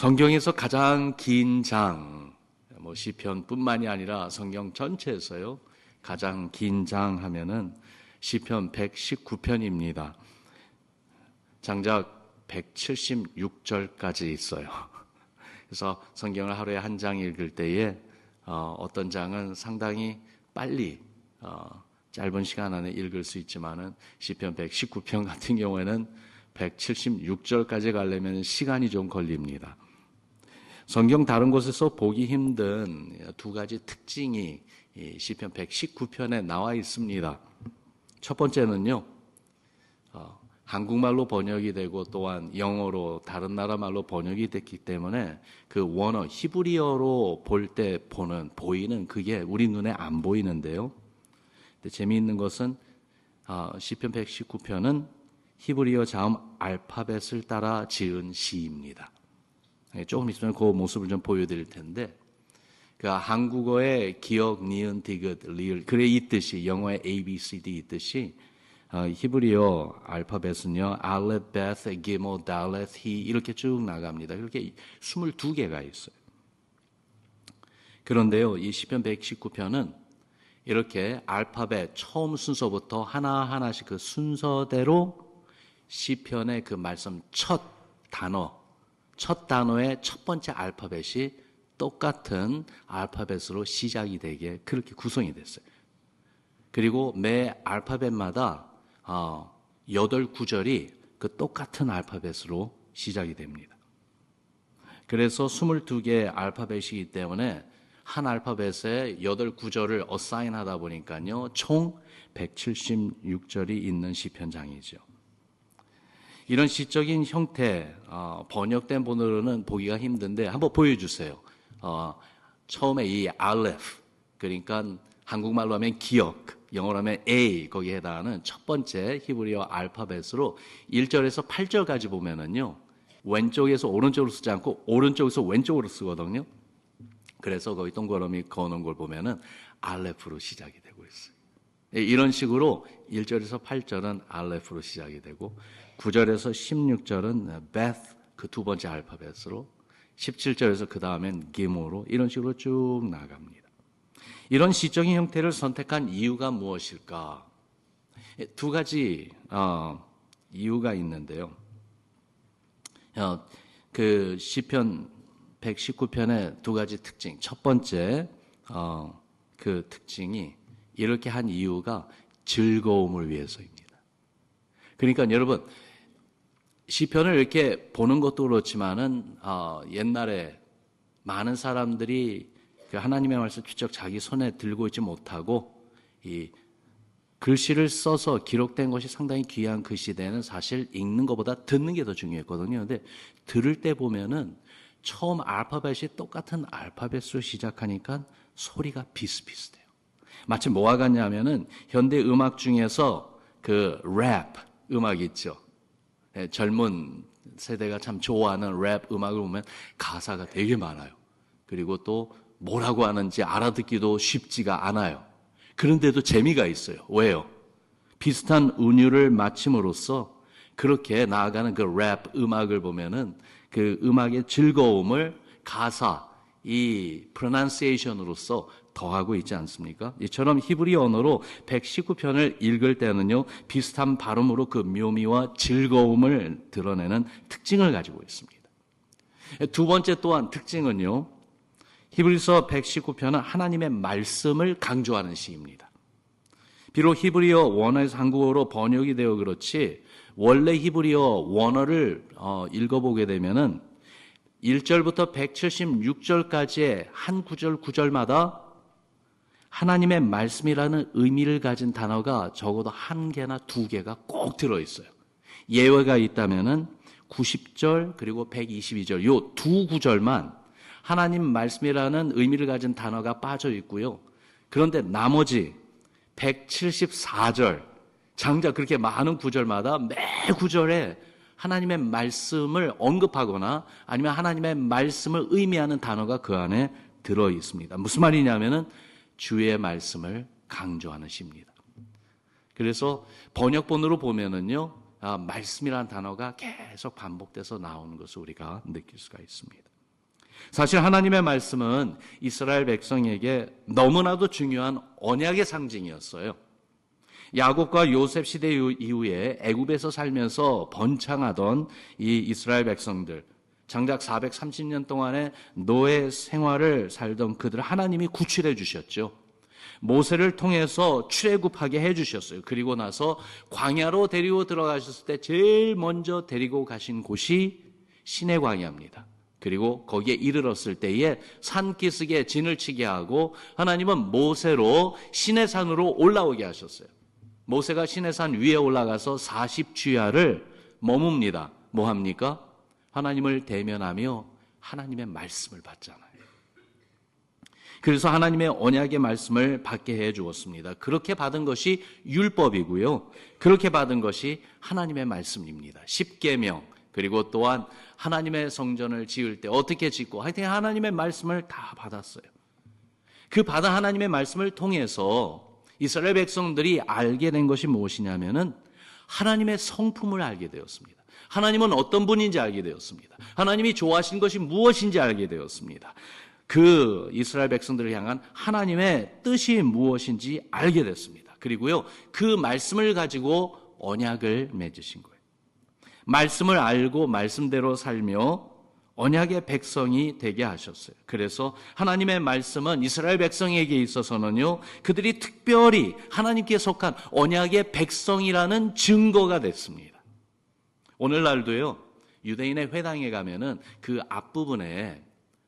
성경에서 가장 긴 장, 시편뿐만이 아니라 성경 전체에서요, 가장 긴 장 하면은 시편 119편입니다. 장작 176절까지 있어요. 그래서 성경을 하루에 한 장 읽을 때에 어떤 장은 상당히 빨리 짧은 시간 안에 읽을 수 있지만은 시편 119편 같은 경우에는 176절까지 가려면 시간이 좀 걸립니다. 성경 다른 곳에서 보기 힘든 두 가지 특징이 시편 119편에 나와 있습니다. 첫 번째는요, 한국말로 번역이 되고 또한 영어로 다른 나라 말로 번역이 됐기 때문에 그 원어 히브리어로 볼 때 보이는 그게 우리 눈에 안 보이는데요. 근데 재미있는 것은 시편 119편은 히브리어 자음 알파벳을 따라 지은 시입니다. 조금 있으면 그 모습을 좀 보여드릴 텐데, 한국어의 기억, 니은, 디귿, 리을, 그래 있듯이 영어의 A, B, C, D 있듯이 히브리어 알파벳은요, 알렙, 베스, 기모, 달렛, 히 이렇게 쭉 나갑니다. 그렇게 22개가 있어요. 그런데요, 이 시편 119편은 이렇게 알파벳 처음 순서부터 하나하나씩 그 순서대로 시편의 그 말씀 첫 단어의 첫 번째 알파벳이 똑같은 알파벳으로 시작이 되게 그렇게 구성이 됐어요. 그리고 매 알파벳마다 8구절이 그 똑같은 알파벳으로 시작이 됩니다. 그래서 22개의 알파벳이기 때문에 한 알파벳에 8구절을 어사인 하다 보니까요, 총 176절이 있는 시편장이죠. 이런 시적인 형태, 번역된 본어로는 보기가 힘든데 한번 보여주세요. 처음에 이 알렙, 그러니까 한국말로 하면 기억, 영어로 하면 A, 거기에 해당하는 첫 번째 히브리어 알파벳으로 1절에서 8절까지 보면은요, 왼쪽에서 오른쪽으로 쓰지 않고 오른쪽에서 왼쪽으로 쓰거든요. 그래서 거기 동그라미 그어놓은 걸 보면은 알렙으로 시작이 되고 있어요. 이런 식으로 1절에서 8절은 알렙으로 시작이 되고 9절에서 16절은 베스, 그 두 번째 알파벳으로 17절에서 그 다음엔 기모로 이런 식으로 쭉 나갑니다. 이런 시적인 형태를 선택한 이유가 무엇일까? 두 가지 이유가 있는데요. 그 시편 119편의 두 가지 특징. 첫 번째 그 특징이 이렇게 한 이유가 즐거움을 위해서입니다. 그러니까 여러분, 시편을 이렇게 보는 것도 그렇지만은 옛날에 많은 사람들이 그 하나님의 말씀을 직접 자기 손에 들고 있지 못하고 이 글씨를 써서 기록된 것이 상당히 귀한 그 시대는 사실 읽는 것보다 듣는 게 더 중요했거든요. 근데 들을 때 보면은 처음 알파벳이 똑같은 알파벳으로 시작하니까 소리가 비슷비슷해요. 마치 뭐와 같냐면은 현대 음악 중에서 그 랩 음악 있죠. 젊은 세대가 참 좋아하는 랩 음악을 보면 가사가 되게 많아요. 그리고 또 뭐라고 하는지 알아듣기도 쉽지가 않아요. 그런데도 재미가 있어요. 왜요? 비슷한 은유를 맞춤으로써 그렇게 나아가는 그 랩 음악을 보면은 그 음악의 즐거움을 가사, 이 pronunciation으로서 더하고 있지 않습니까? 이처럼 히브리 언어로 119편을 읽을 때는요, 비슷한 발음으로 그 묘미와 즐거움을 드러내는 특징을 가지고 있습니다. 두 번째 또한 특징은요, 히브리서 119편은 하나님의 말씀을 강조하는 시입니다. 비록 히브리어 원어에서 한국어로 번역이 되어 그렇지, 원래 히브리어 원어를 읽어보게 되면은 1절부터 176절까지의 한 구절마다 하나님의 말씀이라는 의미를 가진 단어가 적어도 한 개나 두 개가 꼭 들어있어요. 예외가 있다면은 90절 그리고 122절 요 두 구절만 하나님 말씀이라는 의미를 가진 단어가 빠져 있고요. 그런데 나머지 174절 장작 그렇게 많은 구절마다 매 구절에 하나님의 말씀을 언급하거나 아니면 하나님의 말씀을 의미하는 단어가 그 안에 들어 있습니다. 무슨 말이냐면은 주의 말씀을 강조하는 시입니다. 그래서 번역본으로 보면은요, 말씀이라는 단어가 계속 반복돼서 나오는 것을 우리가 느낄 수가 있습니다. 사실 하나님의 말씀은 이스라엘 백성에게 너무나도 중요한 언약의 상징이었어요. 야곱과 요셉 시대 이후에 애굽에서 살면서 번창하던 이 이스라엘 백성들, 장작 430년 동안의 노예 생활을 살던 그들을 하나님이 구출해 주셨죠. 모세를 통해서 출애굽하게 해주셨어요. 그리고 나서 광야로 데리고 들어가셨을 때 제일 먼저 데리고 가신 곳이 시내 광야입니다. 그리고 거기에 이르렀을 때에 산기슭에 진을 치게 하고 하나님은 모세로 시내산으로 올라오게 하셨어요. 모세가 시내산 위에 올라가서 40주야를 머뭅니다. 뭐 합니까? 하나님을 대면하며 하나님의 말씀을 받잖아요. 그래서 하나님의 언약의 말씀을 받게 해 주었습니다. 그렇게 받은 것이 율법이고요. 그렇게 받은 것이 하나님의 말씀입니다. 십계명, 그리고 또한 하나님의 성전을 지을 때 어떻게 짓고, 하여튼 하나님의 말씀을 다 받았어요. 그 받은 하나님의 말씀을 통해서 이스라엘 백성들이 알게 된 것이 무엇이냐면은 하나님의 성품을 알게 되었습니다. 하나님은 어떤 분인지 알게 되었습니다. 하나님이 좋아하신 것이 무엇인지 알게 되었습니다. 그 이스라엘 백성들을 향한 하나님의 뜻이 무엇인지 알게 됐습니다. 그리고요, 그 말씀을 가지고 언약을 맺으신 거예요. 말씀을 알고 말씀대로 살며 언약의 백성이 되게 하셨어요. 그래서 하나님의 말씀은 이스라엘 백성에게 있어서는요, 그들이 특별히 하나님께 속한 언약의 백성이라는 증거가 됐습니다. 오늘날도요, 유대인의 회당에 가면은 그 앞부분에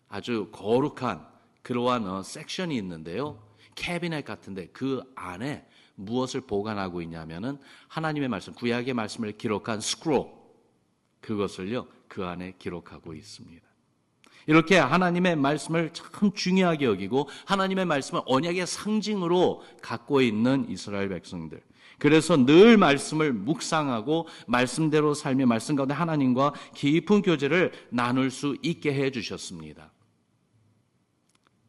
아주 거룩한 그러한 섹션이 있는데요, 캐비넷 같은데 그 안에 무엇을 보관하고 있냐면은 하나님의 말씀, 구약의 말씀을 기록한 스크롤, 그것을요 그 안에 기록하고 있습니다. 이렇게 하나님의 말씀을 참 중요하게 여기고 하나님의 말씀을 언약의 상징으로 갖고 있는 이스라엘 백성들, 그래서 늘 말씀을 묵상하고 말씀대로 살며 말씀 가운데 하나님과 깊은 교제를 나눌 수 있게 해 주셨습니다.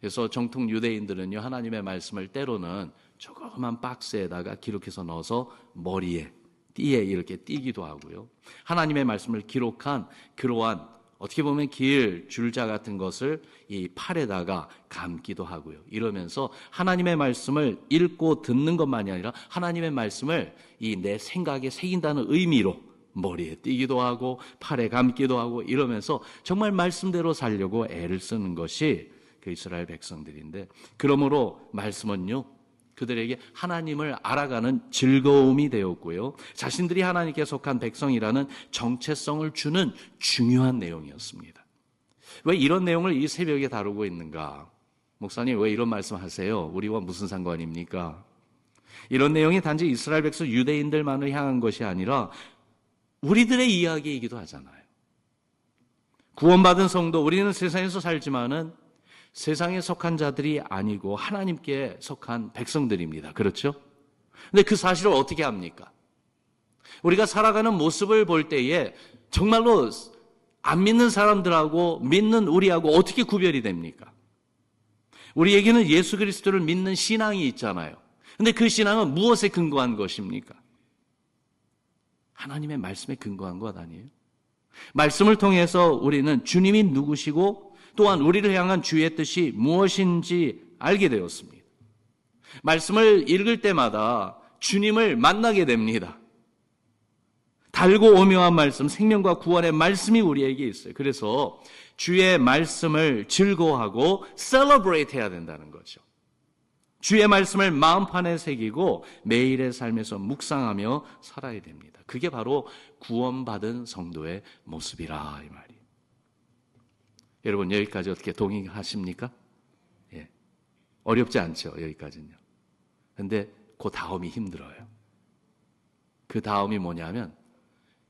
그래서 정통 유대인들은요, 하나님의 말씀을 때로는 조그만 박스에다가 기록해서 넣어서 머리에, 띠에 이렇게 띄기도 하고요. 하나님의 말씀을 기록한 그러한 어떻게 보면 길 줄자 같은 것을 이 팔에다가 감기도 하고요. 이러면서 하나님의 말씀을 읽고 듣는 것만이 아니라 하나님의 말씀을 이 내 생각에 새긴다는 의미로 머리에 띄기도 하고 팔에 감기도 하고 이러면서 정말 말씀대로 살려고 애를 쓰는 것이 그 이스라엘 백성들인데, 그러므로 말씀은요 그들에게 하나님을 알아가는 즐거움이 되었고요, 자신들이 하나님께 속한 백성이라는 정체성을 주는 중요한 내용이었습니다. 왜 이런 내용을 이 새벽에 다루고 있는가? 목사님 왜 이런 말씀하세요? 우리와 무슨 상관입니까? 이런 내용이 단지 이스라엘 백성 유대인들만을 향한 것이 아니라 우리들의 이야기이기도 하잖아요. 구원받은 성도, 우리는 세상에서 살지만은 세상에 속한 자들이 아니고 하나님께 속한 백성들입니다. 그렇죠? 근데 그 사실을 어떻게 합니까? 우리가 살아가는 모습을 볼 때에 정말로 안 믿는 사람들하고 믿는 우리하고 어떻게 구별이 됩니까? 우리에게는 예수 그리스도를 믿는 신앙이 있잖아요. 근데 그 신앙은 무엇에 근거한 것입니까? 하나님의 말씀에 근거한 것 아니에요? 말씀을 통해서 우리는 주님이 누구시고 또한 우리를 향한 주의 뜻이 무엇인지 알게 되었습니다. 말씀을 읽을 때마다 주님을 만나게 됩니다. 달고 오묘한 말씀, 생명과 구원의 말씀이 우리에게 있어요. 그래서 주의 말씀을 즐거워하고 celebrate 해야 된다는 거죠. 주의 말씀을 마음판에 새기고 매일의 삶에서 묵상하며 살아야 됩니다. 그게 바로 구원받은 성도의 모습이라 이 말이에요. 여러분 여기까지 어떻게 동의하십니까? 예. 어렵지 않죠, 여기까지는요. 근데 그 다음이 힘들어요. 그 다음이 뭐냐면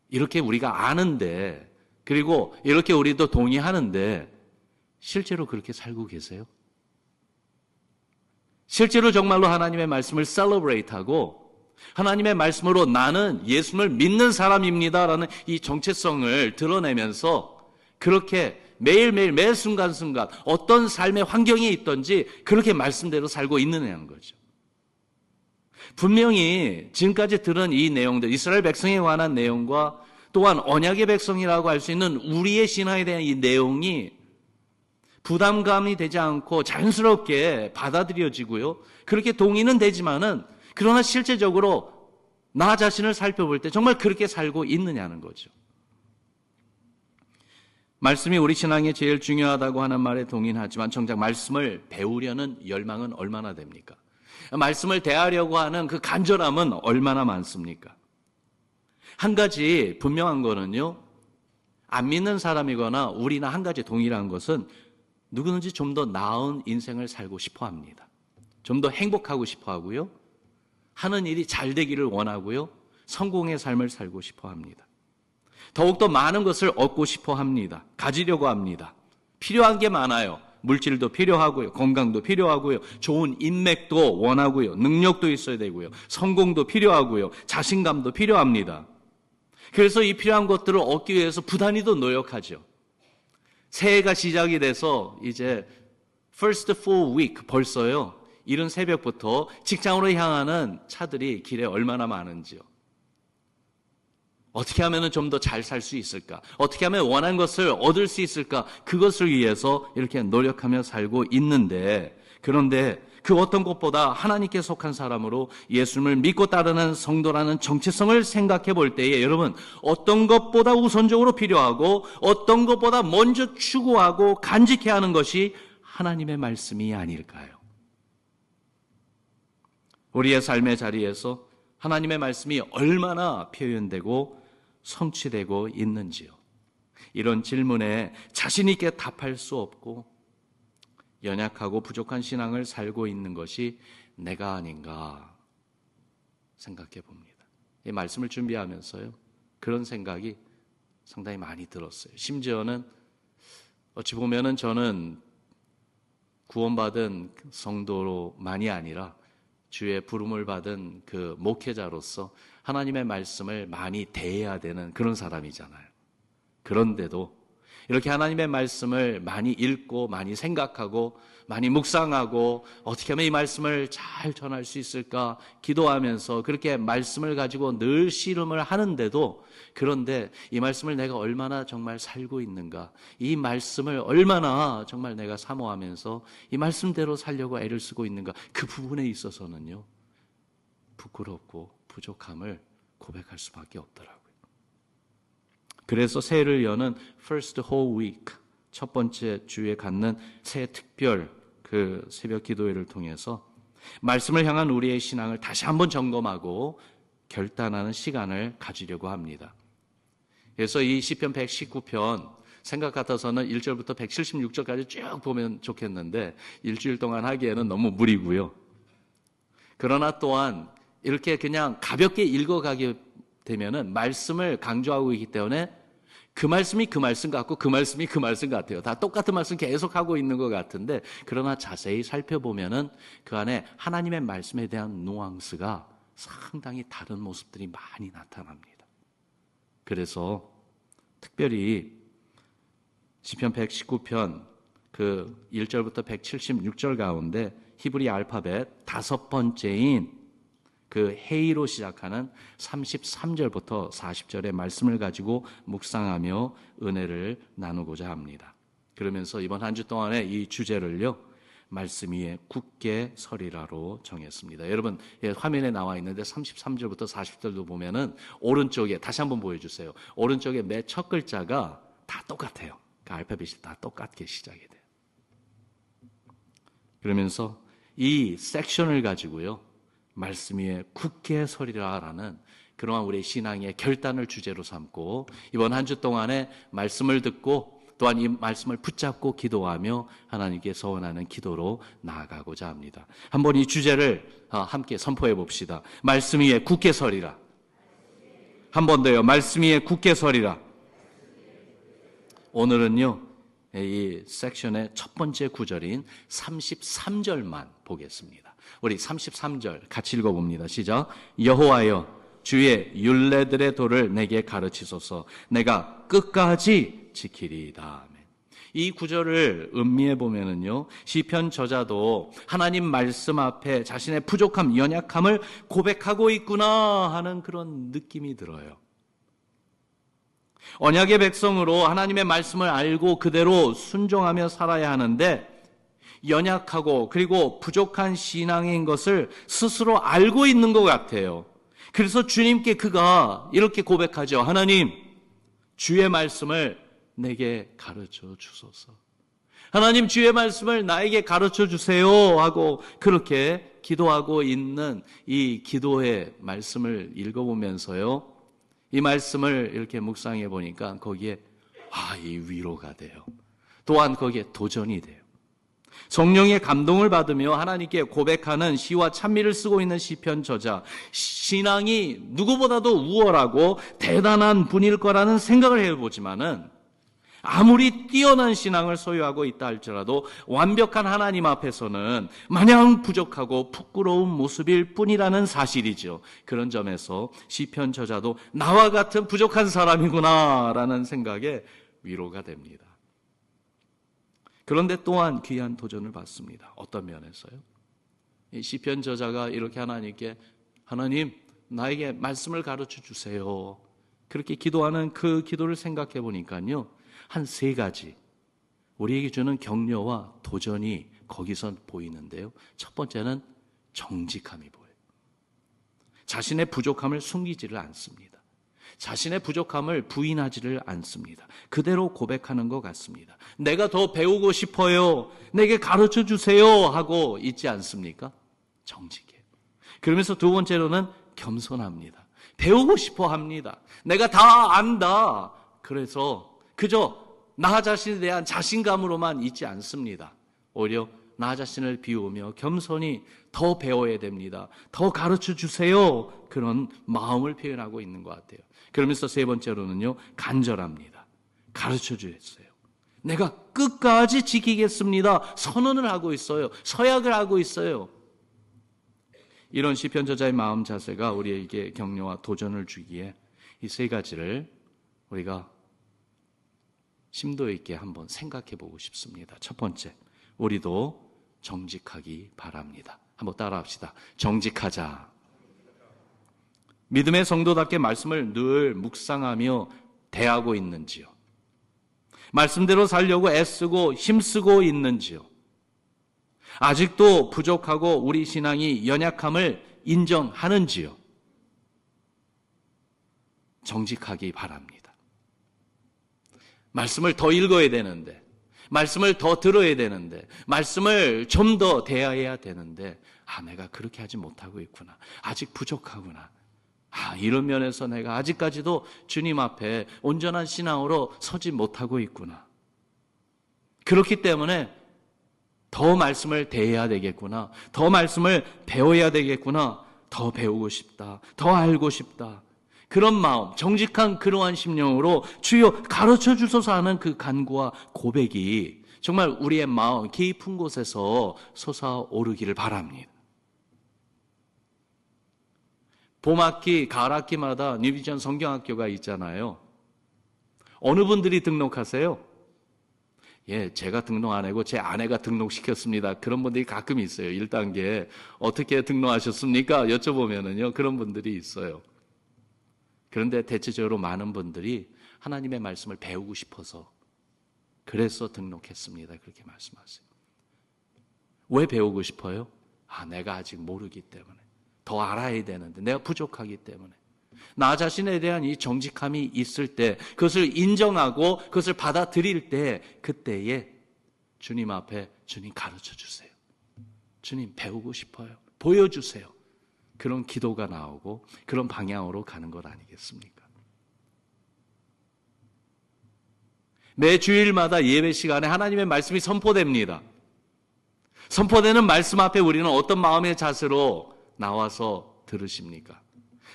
이렇게 우리가 아는데, 그리고 이렇게 우리도 동의하는데 실제로 그렇게 살고 계세요? 실제로 정말로 하나님의 말씀을 셀러브레이트하고 하나님의 말씀으로 나는 예수를 믿는 사람입니다라는 이 정체성을 드러내면서 그렇게 매일매일 매 순간순간 어떤 삶의 환경에 있든지 그렇게 말씀대로 살고 있느냐는 거죠. 분명히 지금까지 들은 이 내용들, 이스라엘 백성에 관한 내용과 또한 언약의 백성이라고 할 수 있는 우리의 신앙에 대한 이 내용이 부담감이 되지 않고 자연스럽게 받아들여지고요. 그렇게 동의는 되지만은 그러나 실제적으로 나 자신을 살펴볼 때 정말 그렇게 살고 있느냐는 거죠. 말씀이 우리 신앙에 제일 중요하다고 하는 말에 동의는 하지만 정작 말씀을 배우려는 열망은 얼마나 됩니까? 말씀을 대하려고 하는 그 간절함은 얼마나 많습니까? 한 가지 분명한 거는요, 안 믿는 사람이거나 우리나 한 가지 동일한 것은 누구든지 좀 더 나은 인생을 살고 싶어 합니다. 좀 더 행복하고 싶어 하고요, 하는 일이 잘 되기를 원하고요, 성공의 삶을 살고 싶어 합니다. 더욱더 많은 것을 얻고 싶어 합니다. 가지려고 합니다. 필요한 게 많아요. 물질도 필요하고요, 건강도 필요하고요, 좋은 인맥도 원하고요, 능력도 있어야 되고요, 성공도 필요하고요, 자신감도 필요합니다. 그래서 이 필요한 것들을 얻기 위해서 부단히도 노력하죠. 새해가 시작이 돼서 이제 first full week 벌써요. 이른 새벽부터 직장으로 향하는 차들이 길에 얼마나 많은지요. 어떻게 하면 좀 더 잘 살 수 있을까? 어떻게 하면 원하는 것을 얻을 수 있을까? 그것을 위해서 이렇게 노력하며 살고 있는데, 그런데 그 어떤 것보다 하나님께 속한 사람으로 예수님을 믿고 따르는 성도라는 정체성을 생각해 볼 때에 여러분, 어떤 것보다 우선적으로 필요하고 어떤 것보다 먼저 추구하고 간직해야 하는 것이 하나님의 말씀이 아닐까요? 우리의 삶의 자리에서 하나님의 말씀이 얼마나 표현되고 성취되고 있는지요. 이런 질문에 자신 있게 답할 수 없고 연약하고 부족한 신앙을 살고 있는 것이 내가 아닌가 생각해 봅니다. 이 말씀을 준비하면서요, 그런 생각이 상당히 많이 들었어요. 심지어는 어찌 보면은 저는 구원받은 성도로만이 아니라 주의 부름을 받은 그 목회자로서 하나님의 말씀을 많이 대해야 되는 그런 사람이잖아요. 그런데도 이렇게 하나님의 말씀을 많이 읽고 많이 생각하고 많이 묵상하고 어떻게 하면 이 말씀을 잘 전할 수 있을까 기도하면서 그렇게 말씀을 가지고 늘 씨름을 하는데도, 그런데 이 말씀을 내가 얼마나 정말 살고 있는가, 이 말씀을 얼마나 정말 내가 사모하면서 이 말씀대로 살려고 애를 쓰고 있는가, 그 부분에 있어서는요, 부끄럽고 부족함을 고백할 수밖에 없더라고요. 그래서 새해를 여는 First Whole Week, 첫 번째 주에 갖는 새해 특별 그 새벽 기도회를 통해서 말씀을 향한 우리의 신앙을 다시 한번 점검하고 결단하는 시간을 가지려고 합니다. 그래서 이 시편 119편 생각 같아서는 1절부터 176절까지 쭉 보면 좋겠는데 일주일 동안 하기에는 너무 무리고요. 그러나 또한 이렇게 그냥 가볍게 읽어가게 되면은 말씀을 강조하고 있기 때문에 그 말씀이 그 말씀 같고 그 말씀이 그 말씀 같아요. 다 똑같은 말씀 계속 하고 있는 것 같은데, 그러나 자세히 살펴보면은 그 안에 하나님의 말씀에 대한 뉘앙스가 상당히 다른 모습들이 많이 나타납니다. 그래서 특별히 시편 119편 그 1절부터 176절 가운데 히브리 알파벳 5번째인 그 헤이로 시작하는 33절부터 40절의 말씀을 가지고 묵상하며 은혜를 나누고자 합니다. 그러면서 이번 한 주 동안의 이 주제를요, 말씀 위에 굳게 서리라로 정했습니다. 여러분, 화면에 나와 있는데 33절부터 40절도 보면은 오른쪽에, 다시 한번 보여주세요. 오른쪽에 맨 첫 글자가 다 똑같아요. 그 알파벳이 다 똑같게 시작이 돼요. 그러면서 이 섹션을 가지고요, 말씀 위에 굳게 서리라라는 그러한 우리의 신앙의 결단을 주제로 삼고 이번 한 주 동안에 말씀을 듣고 또한 이 말씀을 붙잡고 기도하며 하나님께 서원하는 기도로 나아가고자 합니다. 한번 이 주제를 함께 선포해 봅시다. 말씀 위에 굳게 서리라. 한 번 더요. 말씀 위에 굳게 서리라. 오늘은요, 이 섹션의 첫 번째 구절인 33절만 보겠습니다. 우리 33절 같이 읽어봅니다. 시작. 여호와여, 주의 율례들의 도를 내게 가르치소서. 내가 끝까지 지키리이다. 아멘. 이 구절을 음미해 보면은요, 시편 저자도 하나님 말씀 앞에 자신의 부족함, 연약함을 고백하고 있구나 하는 그런 느낌이 들어요. 언약의 백성으로 하나님의 말씀을 알고 그대로 순종하며 살아야 하는데, 연약하고 그리고 부족한 신앙인 것을 스스로 알고 있는 것 같아요. 그래서 주님께 그가 이렇게 고백하죠. 하나님, 주의 말씀을 내게 가르쳐 주소서. 하나님, 주의 말씀을 나에게 가르쳐 주세요 하고 그렇게 기도하고 있는 이 기도의 말씀을 읽어보면서요, 이 말씀을 이렇게 묵상해 보니까 거기에 이 위로가 돼요. 또한 거기에 도전이 돼요. 성령의 감동을 받으며 하나님께 고백하는 시와 찬미를 쓰고 있는 시편 저자, 신앙이 누구보다도 우월하고 대단한 분일 거라는 생각을 해보지만은, 아무리 뛰어난 신앙을 소유하고 있다 할지라도 완벽한 하나님 앞에서는 마냥 부족하고 부끄러운 모습일 뿐이라는 사실이죠. 그런 점에서 시편 저자도 나와 같은 부족한 사람이구나라는 생각에 위로가 됩니다. 그런데 또한 귀한 도전을 받습니다. 어떤 면에서요? 이 시편 저자가 이렇게 하나님께 하나님, 나에게 말씀을 가르쳐 주세요. 그렇게 기도하는 그 기도를 생각해 보니까요, 한 3가지 우리에게 주는 격려와 도전이 거기서 보이는데요. 첫 번째는 정직함이 보여요. 자신의 부족함을 숨기지를 않습니다. 자신의 부족함을 부인하지를 않습니다. 그대로 고백하는 것 같습니다. 내가 더 배우고 싶어요, 내게 가르쳐 주세요 하고 있지 않습니까? 정직해요. 그러면서 두 번째로는 겸손합니다. 배우고 싶어 합니다. 내가 다 안다. 그래서 그저 나 자신에 대한 자신감으로만 있지 않습니다. 오히려 나 자신을 비우며 겸손히 더 배워야 됩니다. 더 가르쳐 주세요. 그런 마음을 표현하고 있는 것 같아요. 그러면서 세 번째로는요, 간절합니다. 가르쳐 주셨어요. 내가 끝까지 지키겠습니다. 선언을 하고 있어요. 서약을 하고 있어요. 이런 시편 저자의 마음 자세가 우리에게 격려와 도전을 주기에 이 3가지를 우리가 심도 있게 한번 생각해 보고 싶습니다. 첫 번째, 우리도 정직하기 바랍니다. 한번 따라 합시다. 정직하자. 믿음의 성도답게 말씀을 늘 묵상하며 대하고 있는지요? 말씀대로 살려고 애쓰고 힘쓰고 있는지요? 아직도 부족하고 우리 신앙이 연약함을 인정하는지요? 정직하기 바랍니다. 말씀을 더 읽어야 되는데, 말씀을 더 들어야 되는데, 말씀을 좀 더 대해야 되는데, 내가 그렇게 하지 못하고 있구나. 아직 부족하구나. 이런 면에서 내가 아직까지도 주님 앞에 온전한 신앙으로 서지 못하고 있구나. 그렇기 때문에 더 말씀을 대해야 되겠구나. 더 말씀을 배워야 되겠구나. 더 배우고 싶다. 더 알고 싶다. 그런 마음, 정직한 그러한 심령으로 주여 가르쳐 주소서 하는 그 간구와 고백이 정말 우리의 마음 깊은 곳에서 솟아오르기를 바랍니다. 봄학기, 가을학기마다 뉴비전 성경학교가 있잖아요. 어느 분들이 등록하세요? 제가 등록 안 하고 제 아내가 등록시켰습니다. 그런 분들이 가끔 있어요. 1단계. 어떻게 등록하셨습니까? 여쭤보면은요, 그런 분들이 있어요. 그런데 대체적으로 많은 분들이 하나님의 말씀을 배우고 싶어서 그래서 등록했습니다. 그렇게 말씀하세요. 왜 배우고 싶어요? 내가 아직 모르기 때문에. 더 알아야 되는데 내가 부족하기 때문에. 나 자신에 대한 이 정직함이 있을 때, 그것을 인정하고 그것을 받아들일 때, 그때에 주님 앞에 주님 가르쳐 주세요. 주님 배우고 싶어요. 보여주세요. 그런 기도가 나오고 그런 방향으로 가는 것 아니겠습니까? 매 주일마다 예배 시간에 하나님의 말씀이 선포됩니다. 선포되는 말씀 앞에 우리는 어떤 마음의 자세로 나와서 들으십니까?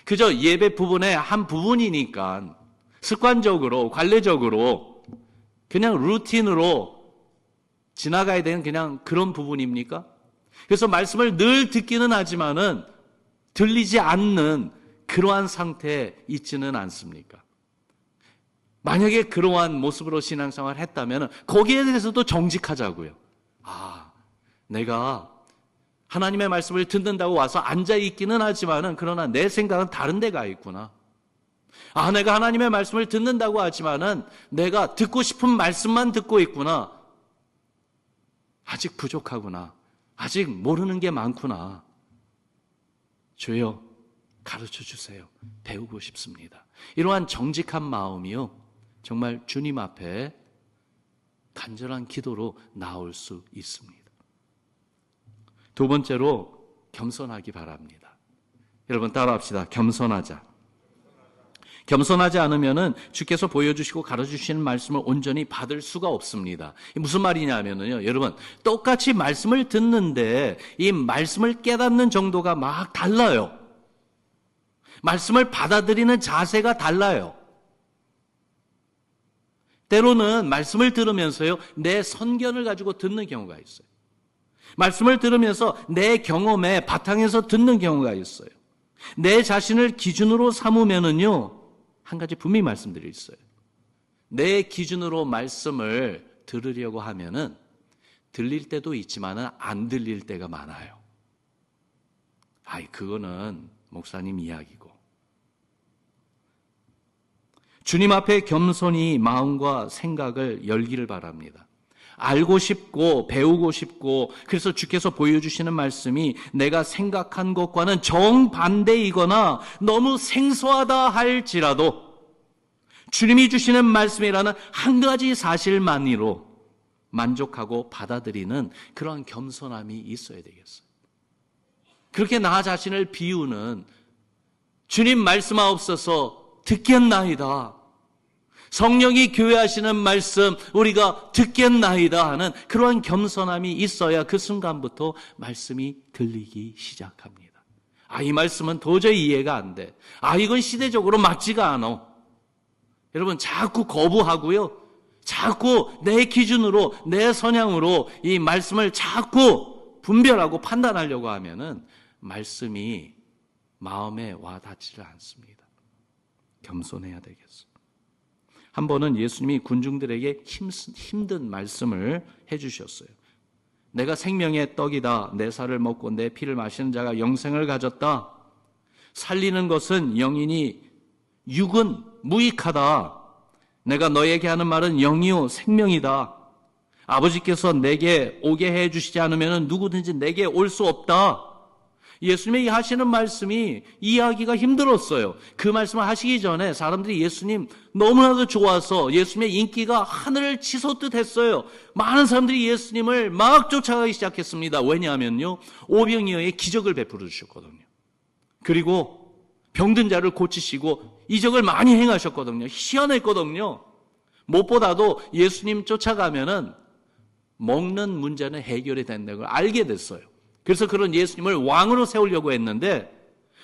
그저 예배 부분의 한 부분이니까 습관적으로, 관례적으로 그냥 루틴으로 지나가야 되는 그냥 그런 부분입니까? 그래서 말씀을 늘 듣기는 하지만은 들리지 않는 그러한 상태에 있지는 않습니까? 만약에 그러한 모습으로 신앙생활을 했다면 거기에 대해서도 정직하자고요. 내가 하나님의 말씀을 듣는다고 와서 앉아있기는 하지만은 그러나 내 생각은 다른 데가 있구나. 내가 하나님의 말씀을 듣는다고 하지만은 내가 듣고 싶은 말씀만 듣고 있구나. 아직 부족하구나. 아직 모르는 게 많구나. 주여 가르쳐 주세요. 배우고 싶습니다. 이러한 정직한 마음이요, 정말 주님 앞에 간절한 기도로 나올 수 있습니다. 두 번째로 겸손하기 바랍니다. 여러분 따라합시다. 겸손하자. 겸손하지 않으면은 주께서 보여주시고 가르쳐주시는 말씀을 온전히 받을 수가 없습니다. 무슨 말이냐면요, 여러분 똑같이 말씀을 듣는데 이 말씀을 깨닫는 정도가 막 달라요. 말씀을 받아들이는 자세가 달라요. 때로는 말씀을 들으면서요, 내 선견을 가지고 듣는 경우가 있어요. 말씀을 들으면서 내 경험에 바탕에서 듣는 경우가 있어요. 내 자신을 기준으로 삼으면은요, 한 가지 분명히 말씀드릴 수 있어요. 내 기준으로 말씀을 들으려고 하면은 들릴 때도 있지만은 안 들릴 때가 많아요. 그거는 목사님 이야기고. 주님 앞에 겸손히 마음과 생각을 열기를 바랍니다. 알고 싶고 배우고 싶고, 그래서 주께서 보여주시는 말씀이 내가 생각한 것과는 정반대이거나 너무 생소하다 할지라도 주님이 주시는 말씀이라는 한 가지 사실만으로 만족하고 받아들이는 그런 겸손함이 있어야 되겠어요. 그렇게 나 자신을 비우는, 주님 말씀하옵소서 듣겠나이다, 성령이 교회하시는 말씀 우리가 듣겠나이다 하는 그러한 겸손함이 있어야 그 순간부터 말씀이 들리기 시작합니다. 이 말씀은 도저히 이해가 안 돼. 이건 시대적으로 맞지가 않아. 여러분 자꾸 거부하고요, 자꾸 내 기준으로 내 선양으로 이 말씀을 자꾸 분별하고 판단하려고 하면은 말씀이 마음에 와 닿지를 않습니다. 겸손해야 되겠어요. 한 번은 예수님이 군중들에게 힘든 말씀을 해주셨어요. 내가 생명의 떡이다. 내 살을 먹고 내 피를 마시는 자가 영생을 가졌다. 살리는 것은 영이니 육은 무익하다. 내가 너에게 하는 말은 영이요 생명이다. 아버지께서 내게 오게 해주시지 않으면 누구든지 내게 올 수 없다. 예수님이 하시는 말씀이 이해하기가 힘들었어요. 그 말씀을 하시기 전에 사람들이 예수님 너무나도 좋아서 예수님의 인기가 하늘을 치솟듯 했어요. 많은 사람들이 예수님을 막 쫓아가기 시작했습니다. 왜냐하면요, 오병이어의 기적을 베풀어 주셨거든요. 그리고 병든 자를 고치시고 이적을 많이 행하셨거든요. 희한했거든요. 무엇보다도 예수님 쫓아가면은 먹는 문제는 해결이 된다는 걸 알게 됐어요. 그래서 그런 예수님을 왕으로 세우려고 했는데,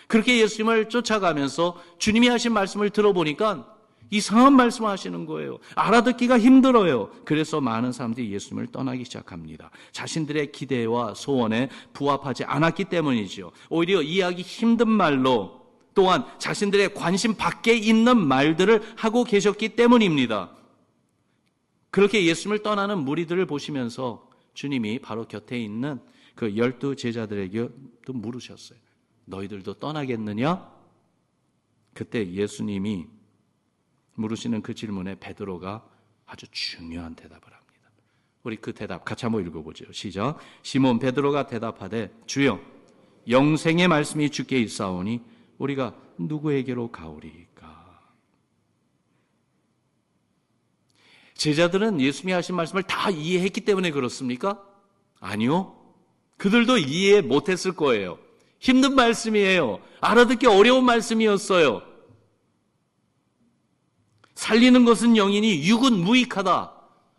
그렇게 예수님을 쫓아가면서 주님이 하신 말씀을 들어보니까 이상한 말씀을 하시는 거예요. 알아듣기가 힘들어요. 그래서 많은 사람들이 예수님을 떠나기 시작합니다. 자신들의 기대와 소원에 부합하지 않았기 때문이죠. 오히려 이해하기 힘든 말로, 또한 자신들의 관심 밖에 있는 말들을 하고 계셨기 때문입니다. 그렇게 예수님을 떠나는 무리들을 보시면서 주님이 바로 곁에 있는 그 12 제자들에게도 물으셨어요. 너희들도 떠나겠느냐? 그때 예수님이 물으시는 그 질문에 베드로가 아주 중요한 대답을 합니다. 우리 그 대답 같이 한번 읽어보죠. 시작. 시몬 베드로가 대답하되 주여, 영생의 말씀이 주께 있사오니 우리가 누구에게로 가오리까? 제자들은 예수님이 하신 말씀을 다 이해했기 때문에 그렇습니까? 아니요. 그들도 이해 못했을 거예요. 힘든 말씀이에요. 알아듣기 어려운 말씀이었어요. 살리는 것은 영이니 육은 무익하다.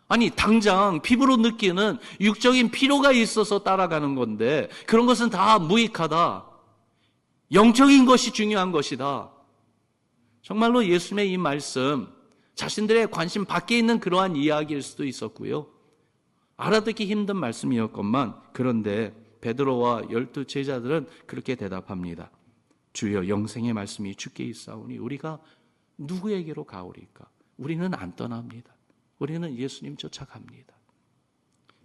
아니, 당장 피부로 느끼는 육적인 필요가 있어서 따라가는 건데 그런 것은 다 무익하다. 영적인 것이 중요한 것이다. 정말로 예수님의 이 말씀, 자신들의 관심 밖에 있는 그러한 이야기일 수도 있었고요, 알아듣기 힘든 말씀이었건만, 그런데 베드로와 12 제자들은 그렇게 대답합니다. 주여, 영생의 말씀이 주께 있사오니 우리가 누구에게로 가오리까? 우리는 안 떠납니다. 우리는 예수님 쫓아갑니다.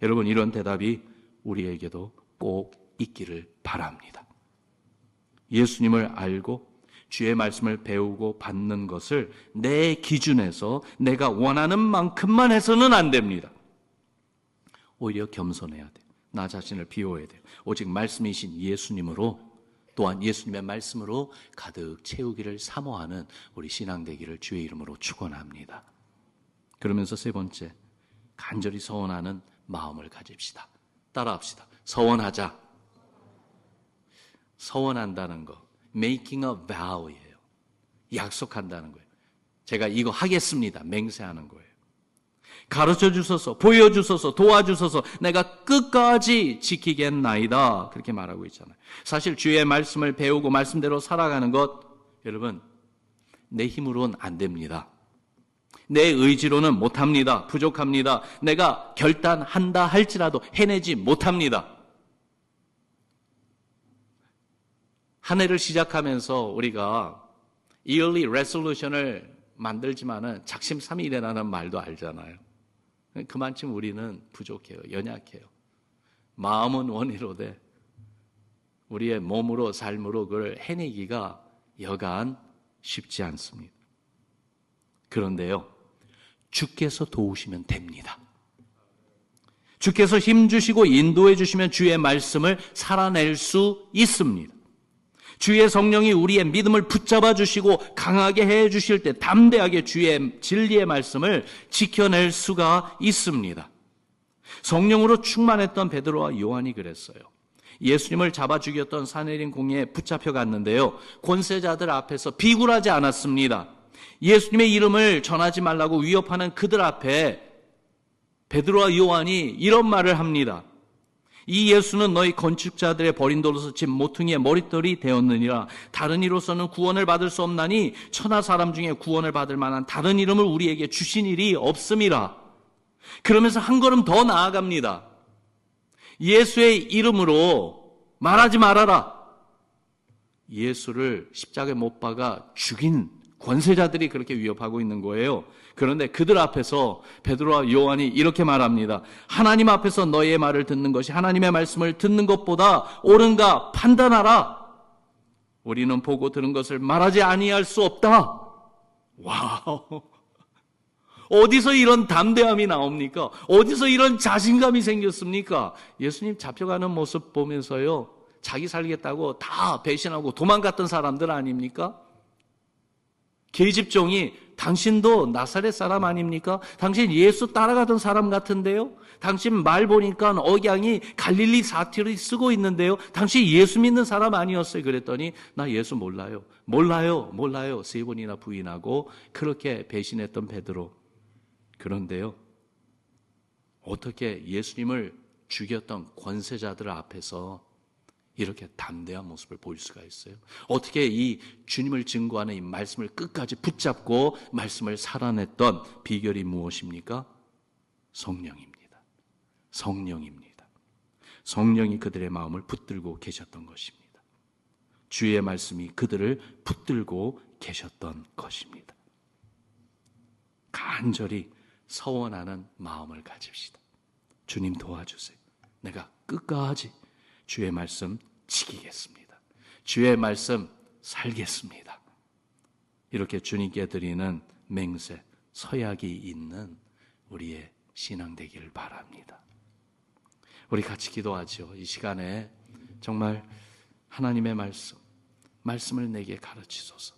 여러분, 이런 대답이 우리에게도 꼭 있기를 바랍니다. 예수님을 알고 주의 말씀을 배우고 받는 것을 내 기준에서 내가 원하는 만큼만 해서는 안 됩니다. 오히려 겸손해야 돼요. 나 자신을 비워야 돼요. 오직 말씀이신 예수님으로, 또한 예수님의 말씀으로 가득 채우기를 사모하는 우리 신앙 되기를 주의 이름으로 축원합니다. 그러면서 세 번째, 간절히 서원하는 마음을 가집시다. 따라합시다. 서원하자. 서원한다는 거, making a vow예요. 약속한다는 거예요. 제가 이거 하겠습니다. 맹세하는 거예요. 가르쳐 주소서, 보여주소서, 도와주소서, 내가 끝까지 지키겠나이다. 그렇게 말하고 있잖아요. 사실 주의 말씀을 배우고 말씀대로 살아가는 것, 여러분, 내 힘으로는 안 됩니다. 내 의지로는 못합니다. 부족합니다. 내가 결단한다 할지라도 해내지 못합니다. 한 해를 시작하면서 우리가 yearly resolution을 만들지만은 작심삼일이라는 말도 알잖아요. 그만큼 우리는 부족해요. 연약해요. 마음은 원이로되 우리의 몸으로 삶으로 그걸 해내기가 여간 쉽지 않습니다. 그런데요, 주께서 도우시면 됩니다. 주께서 힘주시고 인도해 주시면 주의 말씀을 살아낼 수 있습니다. 주의 성령이 우리의 믿음을 붙잡아 주시고 강하게 해 주실 때 담대하게 주의 진리의 말씀을 지켜낼 수가 있습니다. 성령으로 충만했던 베드로와 요한이 그랬어요. 예수님을 잡아 죽였던 사내린 공에 붙잡혀 갔는데요, 권세자들 앞에서 비굴하지 않았습니다. 예수님의 이름을 전하지 말라고 위협하는 그들 앞에 베드로와 요한이 이런 말을 합니다. 이 예수는 너희 건축자들의 버린 돌로서 집 모퉁이의 머릿돌이 되었느니라. 다른 이로서는 구원을 받을 수 없나니 천하 사람 중에 구원을 받을 만한 다른 이름을 우리에게 주신 일이 없음이라. 그러면서 한 걸음 더 나아갑니다. 예수의 이름으로 말하지 말아라. 예수를 십자가에 못 박아 죽인 권세자들이 그렇게 위협하고 있는 거예요. 그런데 그들 앞에서 베드로와 요한이 이렇게 말합니다. 하나님 앞에서 너희의 말을 듣는 것이 하나님의 말씀을 듣는 것보다 옳은가 판단하라. 우리는 보고 들은 것을 말하지 아니할 수 없다. 와우. 어디서 이런 담대함이 나옵니까? 어디서 이런 자신감이 생겼습니까? 예수님 잡혀가는 모습 보면서요, 자기 살겠다고 다 배신하고 도망갔던 사람들 아닙니까? 계집종이 당신도 나사렛 사람 아닙니까? 당신 예수 따라가던 사람 같은데요? 당신 말 보니까 억양이 갈릴리 사투리 쓰고 있는데요? 당신 예수 믿는 사람 아니었어요? 그랬더니 나 예수 몰라요. 몰라요. 3번이나 부인하고 그렇게 배신했던 베드로. 그런데요, 어떻게 예수님을 죽였던 권세자들 앞에서 이렇게 담대한 모습을 보일 수가 있어요? 어떻게 이 주님을 증거하는 이 말씀을 끝까지 붙잡고 말씀을 살아냈던 비결이 무엇입니까? 성령입니다. 성령이 그들의 마음을 붙들고 계셨던 것입니다. 주의 말씀이 그들을 붙들고 계셨던 것입니다. 간절히 서원하는 마음을 가집시다. 주님 도와주세요. 내가 끝까지 주의 말씀 지키겠습니다. 주의 말씀 살겠습니다. 이렇게 주님께 드리는 맹세, 서약이 있는 우리의 신앙 되기를 바랍니다. 우리 같이 기도하죠. 이 시간에 정말 하나님의 말씀을 내게 가르치소서.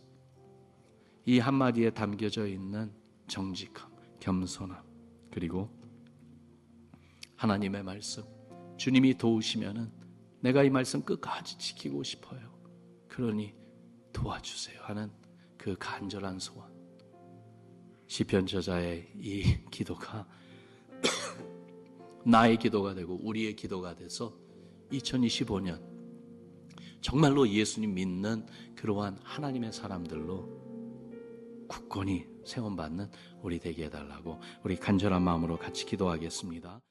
이 한마디에 담겨져 있는 정직함, 겸손함, 그리고 하나님의 말씀, 주님이 도우시면은 내가 이 말씀 끝까지 지키고 싶어요. 그러니 도와주세요 하는 그 간절한 소원. 시편 저자의 이 기도가 나의 기도가 되고 우리의 기도가 돼서 2025년 정말로 예수님 믿는 그러한 하나님의 사람들로 굳건히 세움받는 우리 되게 해달라고 우리 간절한 마음으로 같이 기도하겠습니다.